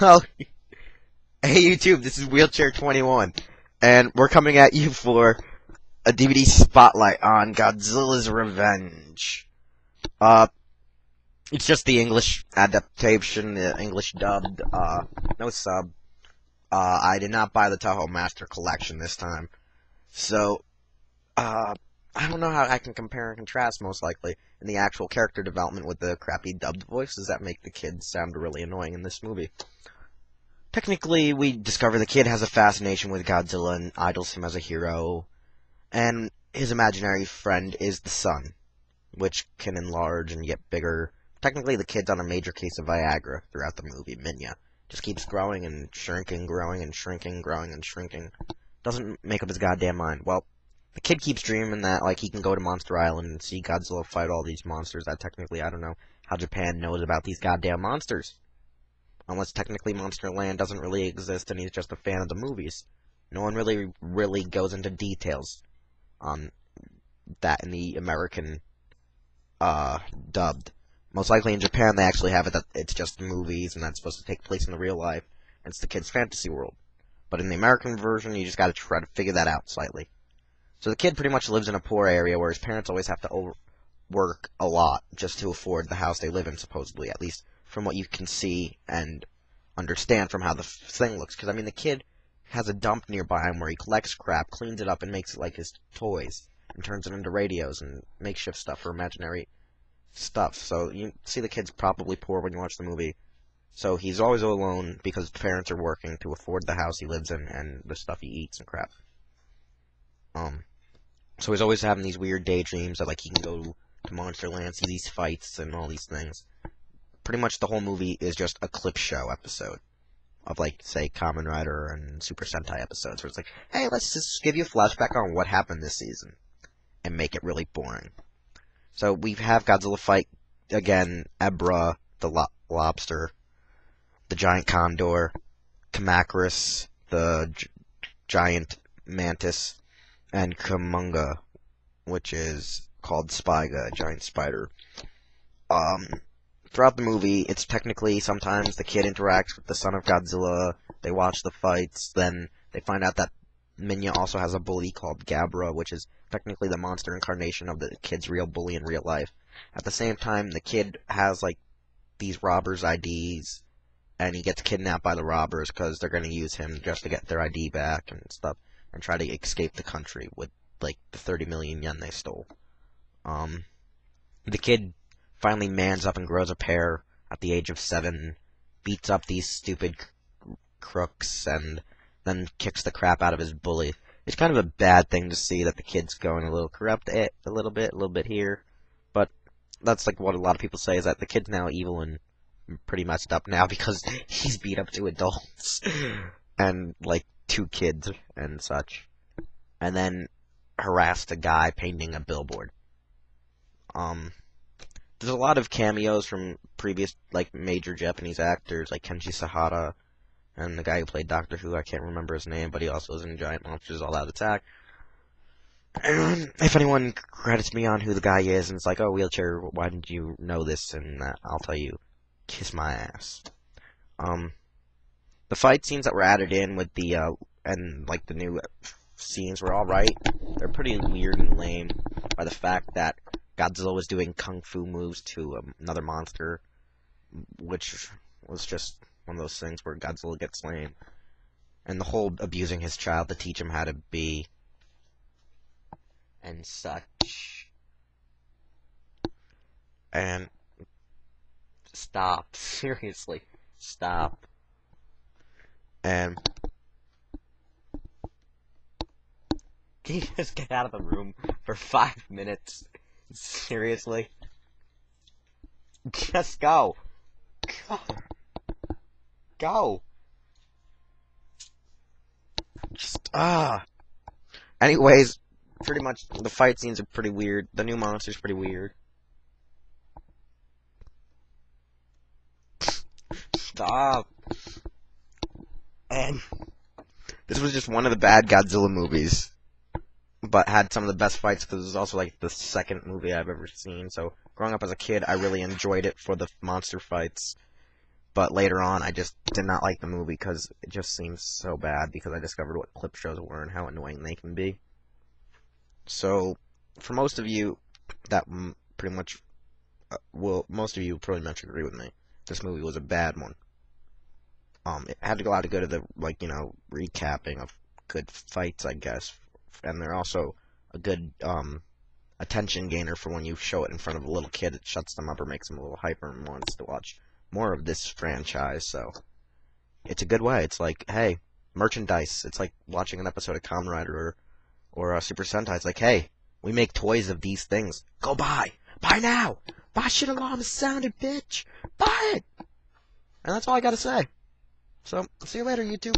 Oh, hey YouTube, this is Wheelchair 21, and we're coming at you for a DVD spotlight on Godzilla's Revenge. Uh, it's just the English adaptation, the English dubbed, no sub. I did not buy the Toho Master Collection this time, so, I don't know how I can compare and contrast, most likely, in the actual character development with the crappy dubbed voices that make the kids sound really annoying in this movie. Technically, we discover the kid has a fascination with Godzilla and idols him as a hero, and his imaginary friend is the sun, which can enlarge and get bigger. Technically, the kid's on a major case of Viagra throughout the movie. Minilla just keeps growing and shrinking, growing and shrinking, growing and shrinking. Doesn't make up his goddamn mind. Well, the kid keeps dreaming that, like, he can go to Monster Island and see Godzilla fight all these monsters that technically, I don't know how Japan knows about these goddamn monsters. Unless technically Monsterland doesn't really exist and he's just a fan of the movies. No one really goes into details on that in the American, dubbed. Most likely in Japan they actually have it that it's just movies and that's supposed to take place in the real life, and it's the kid's fantasy world. But in the American version, you just gotta try to figure that out slightly. So the kid pretty much lives in a poor area where his parents always have to work a lot just to afford the house they live in, supposedly, at least from what you can see and understand from how the thing looks. Because, I mean, the kid has a dump nearby him where he collects crap, cleans it up, and makes it like his toys, and turns it into radios and makeshift stuff for imaginary stuff. So you see the kid's probably poor when you watch the movie. So he's always alone because his parents are working to afford the house he lives in and the stuff he eats and crap. So he's always having these weird daydreams that, like, he can go to Monsterland, see these fights and all these things. Pretty much the whole movie is just a clip show episode of, like, say, Kamen Rider and Super Sentai episodes, where it's like, hey, let's just give you a flashback on what happened this season, and make it really boring. So we have Godzilla fight, again, Ebra, the lobster, the giant condor, Kamacuras, the giant mantis, and Kumonga, which is called Spyga, a giant spider. Throughout the movie, it's technically sometimes the kid interacts with the son of Godzilla, they watch the fights, then they find out that Minilla also has a bully called Gabara, which is technically the monster incarnation of the kid's real bully in real life. At the same time, the kid has, like, these robbers' IDs, and he gets kidnapped by the robbers because they're going to use him just to get their ID back and stuff, and try to escape the country with, like, the 30 million yen they stole. The kid finally mans up and grows a pair at the age of 7, beats up these stupid crooks, and then kicks the crap out of his bully. It's kind of a bad thing to see that the kid's going a little corrupt, a little bit here, but that's like what a lot of people say, is that the kid's now evil and pretty messed up now because he's beat up 2 adults and, like, 2 kids and such, and then harassed a guy painting a billboard. There's a lot of cameos from previous, like, major Japanese actors, like Kenji Sahara, and the guy who played Doctor Who, I can't remember his name, but he also is in Giant Monsters All Out Attack. And if anyone credits me on who the guy is, and it's like, oh, Wheelchair, why didn't you know this, and I'll tell you, kiss my ass. The fight scenes that were added in with the, and, like, the new scenes were alright. They're pretty weird and lame by the fact that Godzilla was doing kung fu moves to another monster, which was just one of those things where Godzilla gets lame. And the whole abusing his child to teach him how to be and such. And stop. Seriously. Stop. And can you just get out of the room for 5 minutes? Seriously? Just go. Go. Go. Just, Anyways, pretty much the fight scenes are pretty weird. The new monster's pretty weird. Stop. And this was just one of the bad Godzilla movies, but had some of the best fights because it was also, like, the second movie I've ever seen. So growing up as a kid, I really enjoyed it for the monster fights. But later on, I just did not like the movie because it just seems so bad because I discovered what clip shows were and how annoying they can be. So, for most of you, that pretty much, most of you pretty much agree with me. This movie was a bad one. It had to go to the, recapping of good fights, I guess. And they're also a good, attention gainer for when you show it in front of a little kid. It shuts them up or makes them a little hyper and wants to watch more of this franchise. So it's a good way. It's like, hey, merchandise. It's like watching an episode of Kamen Rider or Super Sentai. It's like, hey, we make toys of these things. Go buy now. Buy shit alarm is sounded, bitch. Buy it. And that's all I gotta say. So see you later, YouTube.